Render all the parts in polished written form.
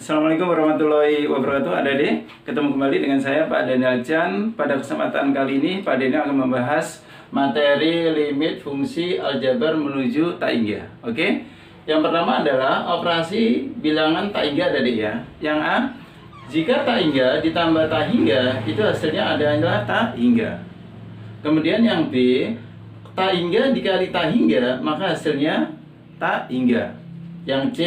Assalamualaikum warahmatullahi wabarakatuh. Adik-adik, ketemu kembali dengan saya Pak Daniel Chan. Pada kesempatan kali ini Pak Daniel akan membahas materi limit fungsi aljabar menuju tak hingga. Oke. Yang pertama adalah operasi bilangan tak hingga, adik-adik ya. Yang A, jika tak hingga ditambah tak hingga itu hasilnya adalah tak hingga. Kemudian yang B, tak hingga dikali tak hingga maka hasilnya tak hingga. Yang C,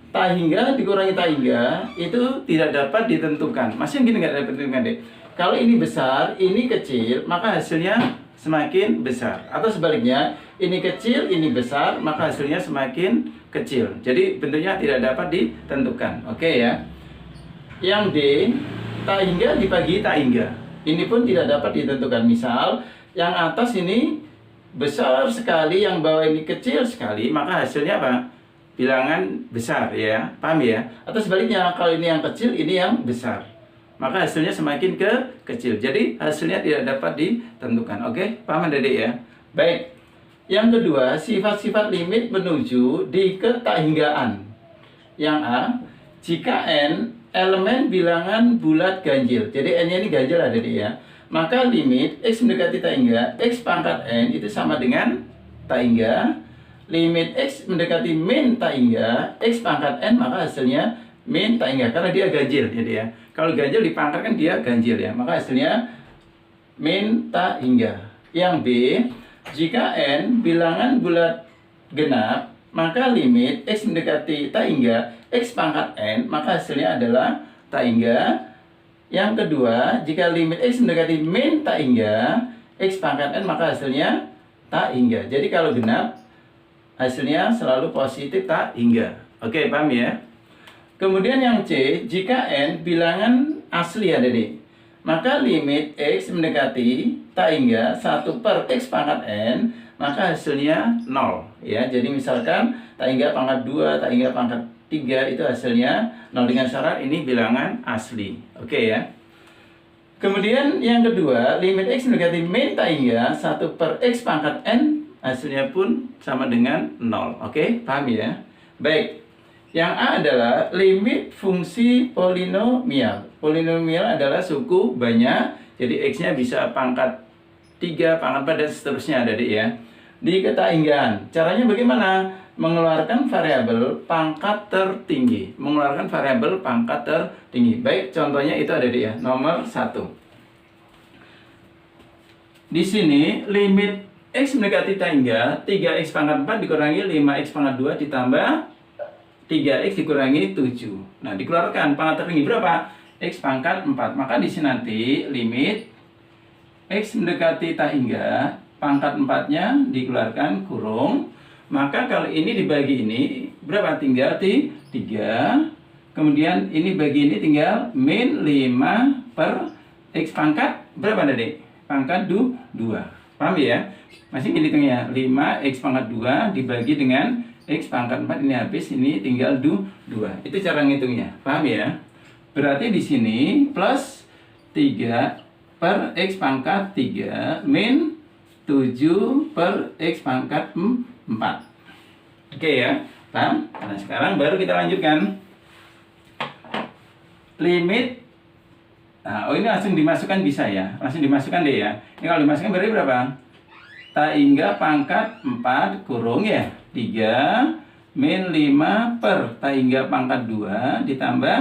tak hingga dikurangi tak hingga itu tidak dapat ditentukan. Masih gini nggak dapat ditentukan, deh. Kalau ini besar, ini kecil, maka hasilnya semakin besar. Atau sebaliknya, ini kecil, ini besar, maka hasilnya semakin kecil. Jadi bentuknya tidak dapat ditentukan. Oke ya. Yang D, tak hingga dibagi tak hingga. Ini pun tidak dapat ditentukan. Misal, yang atas ini besar sekali, yang bawah ini kecil sekali, maka hasilnya apa? Bilangan besar ya, paham ya? Atau sebaliknya, kalau ini yang kecil, ini yang besar, maka hasilnya semakin kecil. Jadi hasilnya tidak dapat ditentukan. Oke, paham adik ya? Baik. Yang kedua, sifat-sifat limit menuju di ketakhinggaan. Yang A, jika n elemen bilangan bulat ganjil. Jadi n-nya ini ganjil adik ya. Maka limit x mendekati tak hingga x pangkat n itu sama dengan tak hingga. Limit x mendekati min tak hingga x pangkat n maka hasilnya min tak hingga, karena dia ganjil. Jadi ya, kalau ganjil dipangkat kan dia ganjil ya, maka hasilnya min tak hingga. Yang B, jika n bilangan bulat genap maka limit x mendekati tak hingga x pangkat n maka hasilnya adalah tak hingga. Yang kedua, jika limit x mendekati min tak hingga x pangkat n maka hasilnya tak hingga. Jadi kalau genap hasilnya selalu positif tak hingga. Oke, paham ya? Kemudian yang C, jika n bilangan asli adik, maka limit x mendekati tak hingga 1 per x pangkat n, maka hasilnya 0. Ya, jadi misalkan tak hingga pangkat 2, tak hingga pangkat 3 itu hasilnya 0 dengan syarat ini bilangan asli. Oke ya? Kemudian yang kedua, limit x mendekati min tak hingga 1 per x pangkat n, hasilnya pun sama dengan 0. Oke, paham ya? Baik. Yang A adalah limit fungsi polinomial. Polinomial adalah suku banyak. Jadi x-nya bisa pangkat 3, pangkat 4 dan seterusnya, adik ya. Di ketakhinggaan. Caranya bagaimana? Mengeluarkan variabel pangkat tertinggi. Mengeluarkan variabel pangkat tertinggi. Baik, contohnya itu adik ya. Nomor 1. Di sini limit x mendekati tak hingga 3x pangkat 4 dikurangi 5x pangkat 2 ditambah 3x dikurangi 7. Nah, dikeluarkan pangkat tertinggi berapa? X pangkat 4. Maka di sini nanti limit x mendekati tak hingga pangkat 4-nya dikeluarkan kurung. Maka kalau ini dibagi ini berapa? Tinggal 3. Kemudian ini bagi ini tinggal min 5 per x pangkat berapa adik? Pangkat 2. Paham ya? Masih hitungnya 5x pangkat 2 dibagi dengan x pangkat 4, ini habis, ini tinggal 2. Itu cara ngitungnya. Paham ya? Berarti di sini plus 3 per x pangkat 3 min 7 per x pangkat 4. Oke ya? Paham? Nah, sekarang baru kita lanjutkan. Limit. Nah, ini langsung dimasukkan bisa ya. Langsung dimasukkan deh ya. Ini kalau dimasukkan berarti berapa? Tak hingga pangkat 4 kurung ya 3 min 5 per tak hingga pangkat 2 ditambah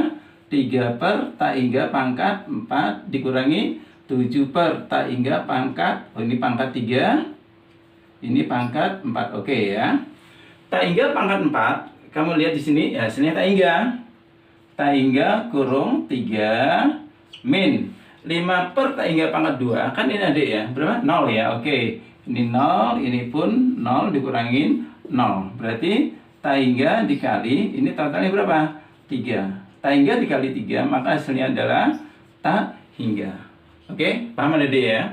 3 per tak hingga pangkat 4 dikurangi 7 per tak hingga pangkat, ini pangkat 3, ini pangkat 4. Oke ya. Tak hingga pangkat 4, kamu lihat di sini ya, hasilnya tak hingga. Tak hingga kurung 3 min 5 per tak hingga pangkat 2, kan ini adik ya, berapa? 0 ya. Oke, ini 0, ini pun 0 dikurangin 0. Berarti tak hingga dikali, ini totalnya berapa? 3. Tak hingga dikali 3, maka hasilnya adalah tak hingga. Oke, paham adik ya?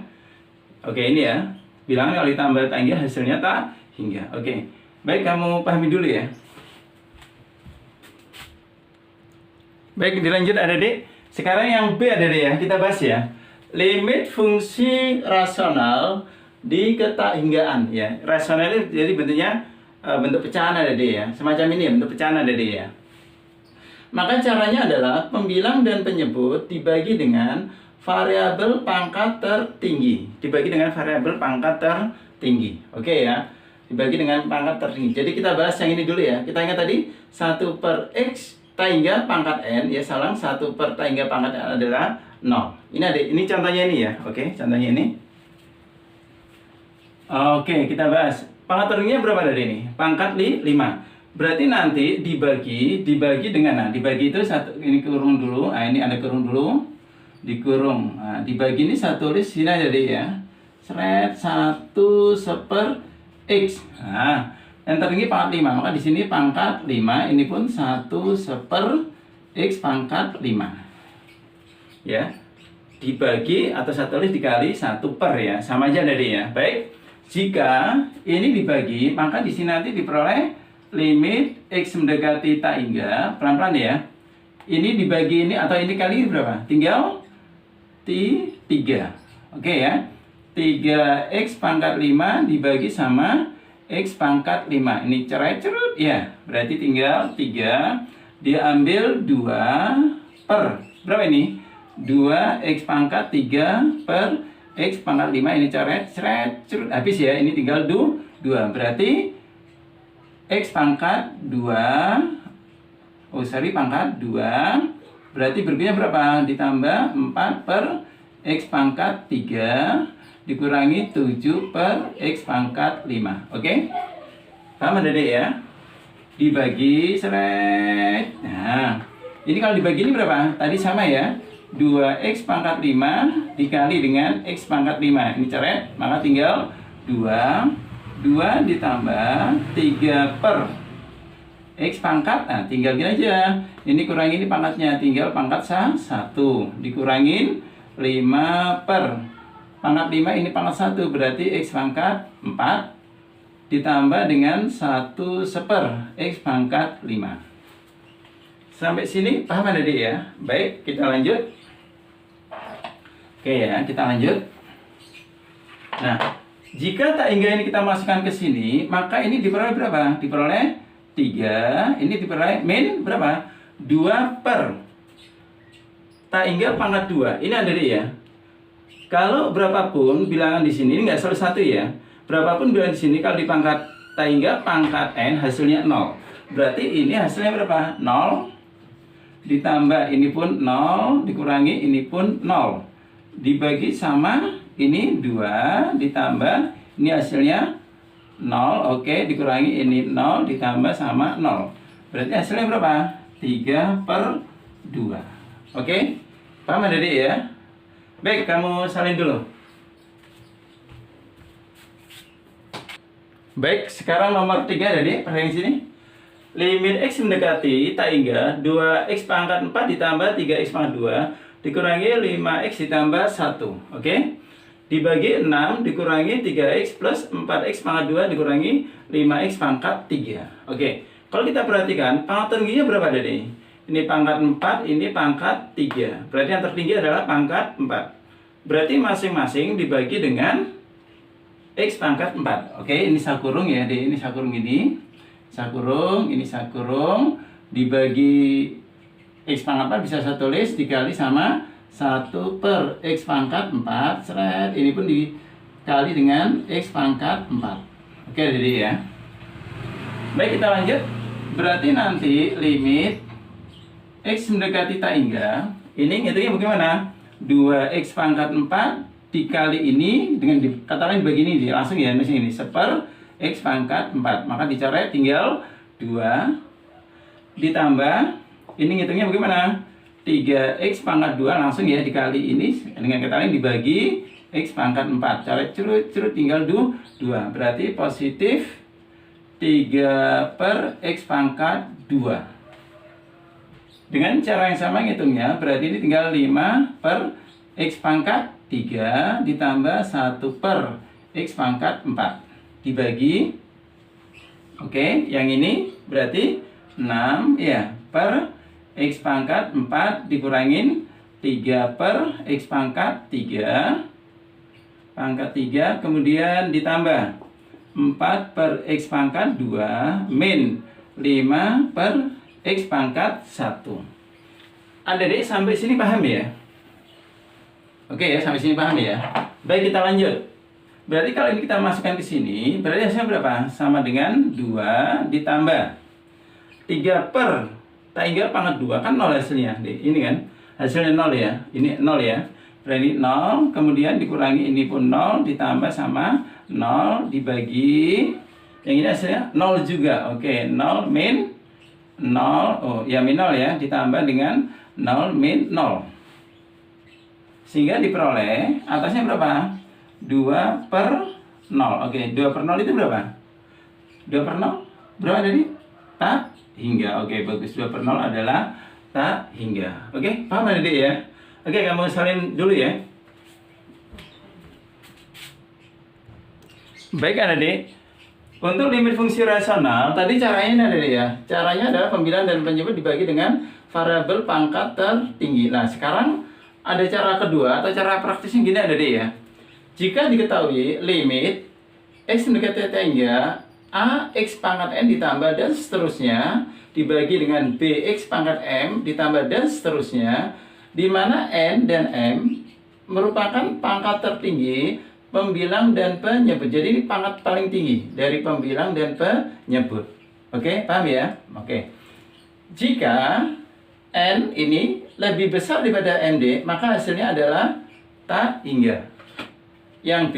Oke, ini ya, bilangan kalau ditambah tak hingga hasilnya tak hingga. Oke, baik, kamu pahami dulu ya. Baik, dilanjut adik. Sekarang yang B adik ya, kita bahas ya. Limit fungsi rasional di ketakhinggaan ya. Rasional itu jadi bentuknya bentuk pecahan adik ya. Semacam ini bentuk pecahan adik ya. Maka caranya adalah pembilang dan penyebut dibagi dengan variabel pangkat tertinggi. Dibagi dengan variabel pangkat tertinggi. Oke ya. Dibagi dengan pangkat tertinggi. Jadi kita bahas yang ini dulu ya. Kita ingat tadi 1 per X hingga pangkat N. Ya salah, 1 per hingga pangkat N adalah 0. Ini contohnya ini ya. Oke, contohnya ini. Oke, kita bahas. Pangkat tertingginya berapa tadi ini? Pangkat 5. Berarti nanti dibagi dengan, nah dibagi itu satu, ini kurung dulu, nah ini ada kurung dulu, dikurung, nah dibagi ini saya tulis sini aja deh ya, seret 1 per X, nah yang tertinggi pangkat 5, maka di sini pangkat 5, ini pun 1 per X pangkat 5, ya, dibagi atau saya tulis dikali 1 per ya, sama aja tadi ya. Baik, jika ini dibagi, maka di sini nanti diperoleh limit X mendekati tak hingga, pelan-pelan ya. Ini dibagi ini atau ini kali berapa? Tinggal 3. Oke ya. 3X pangkat 5 dibagi sama X pangkat 5. Ini cerai cerut ya. Berarti tinggal 3 diambil 2 per berapa ini? 2X pangkat 3 per X pangkat 5. Ini cerai cerut habis ya. Ini tinggal 2. Berarti X pangkat 2, pangkat 2, berarti berikutnya berapa? Ditambah 4 per X pangkat 3, dikurangi 7 per X pangkat 5. Oke? Paham adik ya? Dibagi, seret. Nah, ini kalau dibagi ini berapa? Tadi sama ya? 2X pangkat 5 dikali dengan X pangkat 5. Ini ceret, maka tinggal 2 ditambah 3 per X pangkat, nah tinggal gini aja, ini kurangi ini pangkatnya, tinggal pangkat 1 dikurangin 5 per pangkat 5, ini pangkat 1, berarti X pangkat 4 ditambah dengan 1 seper X pangkat 5. Sampai sini paham adik ya? Baik, kita lanjut. Oke ya, kita lanjut. Nah, jika tak hingga ini kita masukkan ke sini, maka ini diperoleh berapa? Diperoleh 3, ini diperoleh min berapa? 2 per tak hingga pangkat 2. Ini ada deh ya. Kalau berapapun bilangan di sini, ini nggak selalu 1 ya. Berapapun bilangan di sini, kalau di pangkat tak hingga pangkat N hasilnya 0. Berarti ini hasilnya berapa? 0 ditambah ini pun 0, dikurangi ini pun 0. Dibagi sama ini 2 ditambah ini hasilnya 0, oke, dikurangi ini 0 ditambah sama 0. Berarti hasilnya berapa? 3 per 2. Oke? Paham adik ya? Baik, kamu salin dulu. Baik, sekarang nomor 3 adik, perhatikan sini. Limit X mendekati tak hingga 2X pangkat 4 ditambah 3X pangkat 2 dikurangi 5X ditambah 1. Oke? Dibagi 6 dikurangi 3X plus 4X pangkat 2 dikurangi 5X pangkat 3. Oke, kalau kita perhatikan pangkat tertingginya berapa tadi? Ini pangkat 4, ini pangkat 3. Berarti yang tertinggi adalah pangkat 4. Berarti masing-masing dibagi dengan X pangkat 4. Oke, ini saya kurung ya, ini saya kurung ini. Saya kurung, ini saya kurung. Dibagi X pangkat 4 bisa saya tulis dikali sama 1 per X pangkat 4, seret, ini pun dikali dengan X pangkat 4. Oke, jadi ya. Baik, kita lanjut. Berarti nanti limit X mendekati tak hingga, ini ngitungnya bagaimana? 2X pangkat 4 dikali ini, dengan kata lain dibagi ini, langsung ya, ini seper X pangkat 4. Maka dicoret tinggal 2 ditambah, ini ngitungnya bagaimana? 3X pangkat 2 langsung ya dikali ini dengan kata lain dibagi X pangkat 4. Coret curut tinggal 2. Berarti positif 3 per X pangkat 2. Dengan cara yang sama ngitungnya, berarti ini tinggal 5 per X pangkat 3 ditambah 1 per X pangkat 4 dibagi, oke, yang ini berarti 6 ya per X pangkat 4 dikurangin 3 per X pangkat 3 pangkat 3, kemudian ditambah 4 per X pangkat 2 min 5 per X pangkat 1. Adik-adik sampai sini paham ya? Oke ya, sampai sini paham ya? Baik, kita lanjut. Berarti kalau ini kita masukkan ke sini, berarti hasilnya berapa? Sama dengan 2 ditambah 3 per tak pangkat 2, kan 0 hasilnya. Ini kan, hasilnya 0 ya. Ini 0 ya. Berarti 0, kemudian dikurangi ini pun 0, ditambah sama 0, dibagi. Yang ini hasilnya 0 juga. Oke, 0 min 0. Oh, ya min 0 ya. Ditambah dengan 0 min 0. Sehingga diperoleh atasnya berapa? 2 per 0. Oke, 2 per 0 itu berapa? 2 per 0? Berapa tadi? Tak hingga. Oke, bagus. 2 per 0 adalah tak hingga. Oke, paham adik ya? Oke, kamu salin dulu ya. Baik adik. Untuk limit fungsi rasional, tadi caranya adik ya. Caranya adalah pembilang dan penyebut dibagi dengan variabel pangkat tertinggi. Nah, sekarang ada cara kedua atau cara praktisnya gini adik ya. Jika diketahui limit X mendekati T hingga A X pangkat N ditambah dan seterusnya dibagi dengan B X pangkat M ditambah dan seterusnya, di mana N dan M merupakan pangkat tertinggi pembilang dan penyebut. Jadi ini pangkat paling tinggi dari pembilang dan penyebut. Oke, paham ya? Oke. Jika N ini lebih besar daripada MD, maka hasilnya adalah tak hingga. Yang B,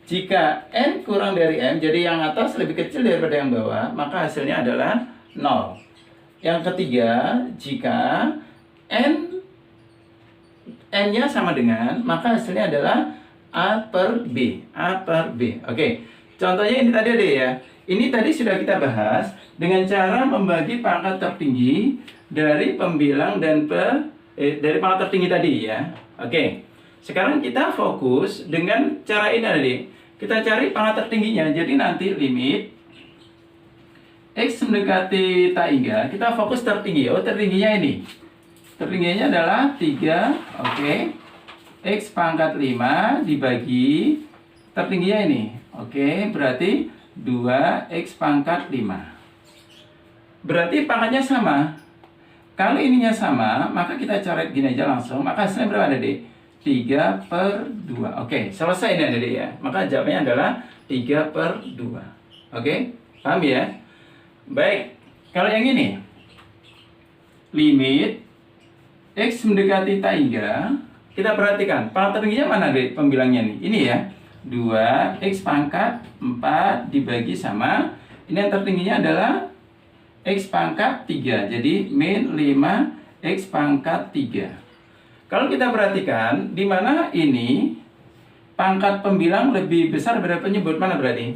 jika N kurang dari M, jadi yang atas lebih kecil daripada yang bawah, maka hasilnya adalah 0. Yang ketiga, jika N-nya sama dengan, maka hasilnya adalah A per B. A per B. Oke, contohnya ini tadi ada ya. Ini tadi sudah kita bahas dengan cara membagi pangkat tertinggi dari pembilang dan dari pangkat tertinggi tadi ya. Oke, sekarang kita fokus dengan cara ini tadi. Kita cari pangkat tertingginya. Jadi nanti limit X mendekati tak hingga, kita fokus tertinggi. Oh, tertingginya ini. Tertingginya adalah 3. Oke. X pangkat 5 dibagi tertingginya ini. Oke, berarti 2X pangkat 5. Berarti pangkatnya sama. Kalau ininya sama, maka kita coret gini aja langsung. Maka hasilnya berapa adik? 3 per 2. Oke, selesai ini adik ya. Maka jawabannya adalah 3 per 2. Oke, paham ya? Baik, kalau yang ini limit X mendekati tak hingga, kita perhatikan pangkat tertingginya mana adik pembilangnya nih? Ini ya, 2X pangkat 4 dibagi sama, ini yang tertingginya adalah X pangkat 3, jadi min 5X pangkat 3. Kalau kita perhatikan, di mana ini pangkat pembilang lebih besar daripada penyebut, mana berarti?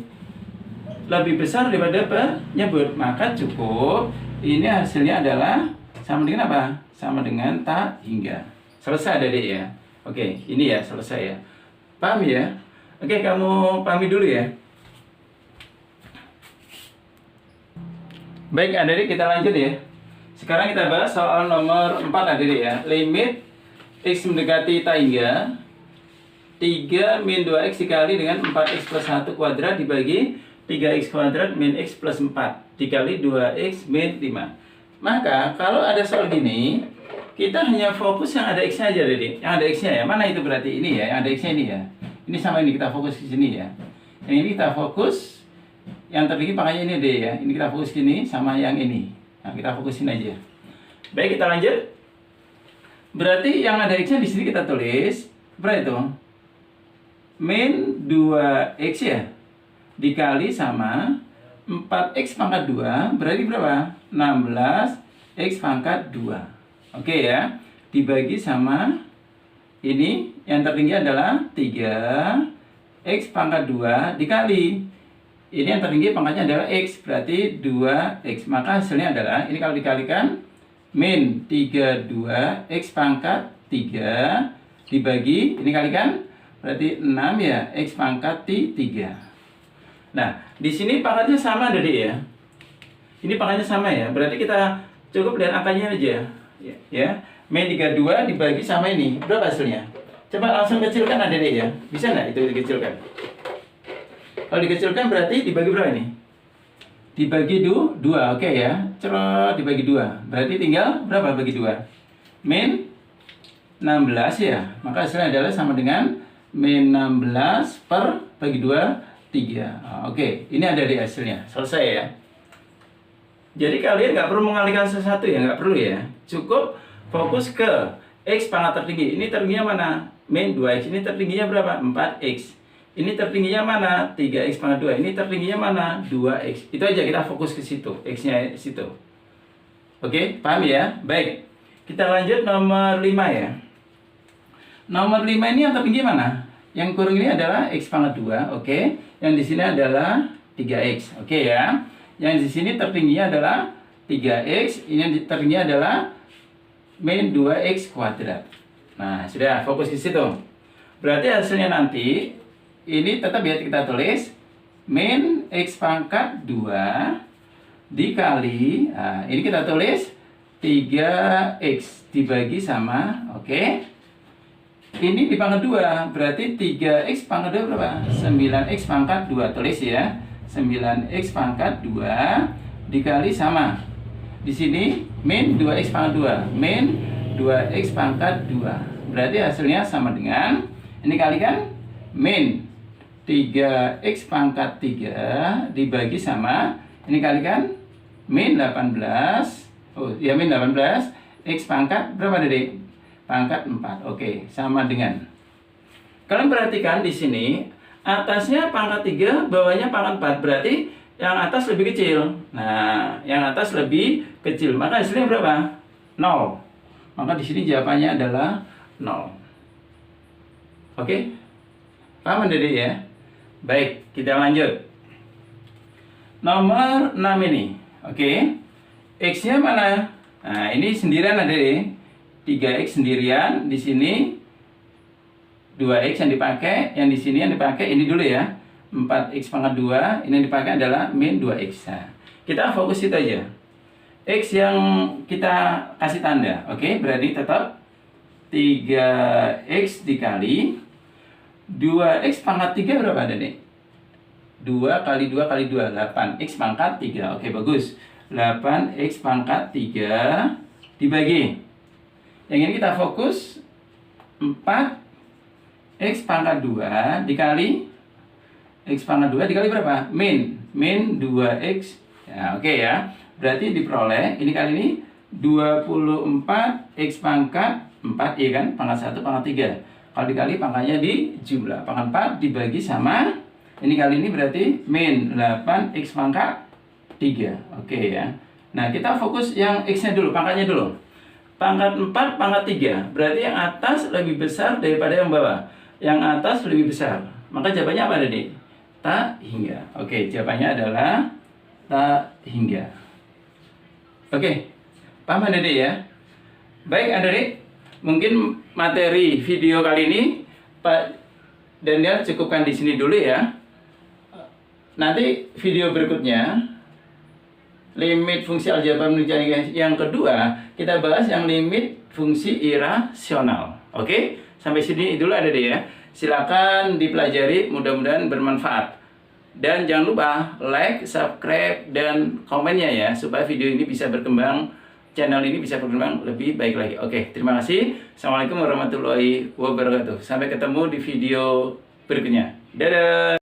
Lebih besar daripada penyebut, maka cukup ini hasilnya adalah sama dengan apa? Sama dengan tak hingga. Selesai adik ya. Oke, ini ya selesai ya. Paham ya? Oke, kamu pahami dulu ya. Baik adik, kita lanjut ya. Sekarang kita bahas soal nomor 4 adik ya. Limit X mendekati tak hingga 3 min 2X dikali dengan 4X plus 1 kuadrat dibagi 3X kuadrat min X plus 4 dikali 2X min 5. Maka kalau ada soal gini, kita hanya fokus yang ada X-nya aja adik. Yang ada X-nya ya. Mana itu berarti? Ini ya, yang ada X-nya ini ya. Ini sama ini, kita fokus di sini ya. Yang ini kita fokus, yang tertinggi pangkatnya ini deh ya. Ini kita fokus gini sama yang ini. Nah, kita fokusin aja. Baik, kita lanjut. Berarti yang ada X-nya di sini kita tulis berapa itu? Min 2X ya. Dikali sama 4X pangkat 2 berarti berapa? 16X pangkat 2. Oke ya. Dibagi sama ini yang tertinggi adalah 3X pangkat 2 dikali ini yang tertinggi pangkatnya adalah X, berarti 2X. Maka hasilnya adalah ini kalau dikalikan min 32X pangkat 3 dibagi ini kalikan berarti 6 ya, X pangkat 3. Nah, di sini pangkatnya sama Dede ya. Ini pangkatnya sama ya. Berarti kita cukup dengan angkanya aja. Ya. Min 32 dibagi sama ini. Berapa hasilnya? Coba langsung kecilkan Dede ya. Bisa nggak itu dikecilkan? Kalau dikecilkan berarti dibagi berapa ini? dibagi 2, oke ya. Cerot dibagi 2. Berarti tinggal berapa bagi 2? Min 16 ya. Maka hasilnya adalah sama dengan min 16 per bagi 2, 3. Oke, ini ada di hasilnya. Selesai ya. Jadi kalian nggak perlu mengalihkan sesuatu ya, nggak perlu ya. Cukup fokus ke X pangkat tertinggi. Ini tertingginya mana? Min 2X. Ini tertingginya berapa? 4X. Ini tertingginya mana? 3X pangkat 2. Ini tertingginya mana? 2X. Itu aja, kita fokus ke situ. X-nya situ. Oke, paham ya? Baik. Kita lanjut nomor 5 ya. Nomor 5 ini yang tertinggi mana? Yang kurang ini adalah X pangkat 2. Oke. Yang di sini adalah 3X. Oke ya. Yang di sini tertingginya adalah 3X. Ini yang tertingginya adalah min 2X kuadrat. Nah, sudah fokus di situ. Berarti hasilnya nanti ini tetap ya kita tulis min X pangkat 2 dikali, nah, ini kita tulis 3X dibagi sama, oke. Ini di pangkat 2, berarti 3X pangkat 2 berapa? 9X pangkat 2, tulis ya. 9X pangkat 2 dikali sama. Di sini min 2X pangkat 2. Min 2X pangkat 2. Berarti hasilnya sama dengan, ini kalikan min 3X pangkat 3 dibagi sama, ini kalikan min 18. Oh, ya min 18 X pangkat berapa Dede? Pangkat 4. Oke, sama dengan. Kalian perhatikan di sini atasnya pangkat 3, bawahnya pangkat 4. Berarti yang atas lebih kecil. Nah, yang atas lebih kecil. Maka hasilnya berapa? 0. Maka di sini jawabannya adalah 0. Oke? Paham Dede ya? Baik, kita lanjut. Nomor 6 ini. Oke. X-nya mana? Nah, ini sendirian Dede. 3X sendirian, di sini 2X yang dipakai, yang di sini yang dipakai ini dulu ya. 4X pangkat 2, ini yang dipakai adalah min 2X. Nah, kita fokus itu aja. X yang kita kasih tanda, oke? Berarti tetap 3X dikali 2X pangkat 3 berapa ada nih? 2 kali 2 kali 2, 8X pangkat 3. Oke, bagus. 8X pangkat 3 dibagi. Yang ini kita fokus 4X pangkat 2 dikali X pangkat 2 dikali berapa? Min 2X. Ya, oke ya. Berarti diperoleh, ini kali ini 24X pangkat 4, ya kan? Pangkat 1, pangkat 3. Kalau dikali pangkatnya di jumlah. Pangkat 4 dibagi sama, ini kali ini berarti min 8X pangkat 3. Oke ya. Nah, kita fokus yang X-nya dulu, pangkatnya dulu. Pangkat 4, pangkat 3. Berarti yang atas lebih besar daripada yang bawah. Yang atas lebih besar. Maka jawabannya apa Dede? Tak hingga. Oke, jawabannya adalah tak hingga. Oke, paham Dede ya? Baik Adik, mungkin materi video kali ini Pak Daniel cukupkan di sini dulu ya. Nanti video berikutnya limit fungsi aljabar menuju yang kedua, kita bahas yang limit fungsi irasional. Oke, sampai sini dulu ada deh ya. Silakan dipelajari, mudah-mudahan bermanfaat. Dan jangan lupa like, subscribe, dan komennya ya, supaya video ini bisa berkembang, channel ini bisa berkembang lebih baik lagi. Oke, terima kasih. Assalamualaikum warahmatullahi wabarakatuh. Sampai ketemu di video berikutnya. Dadah.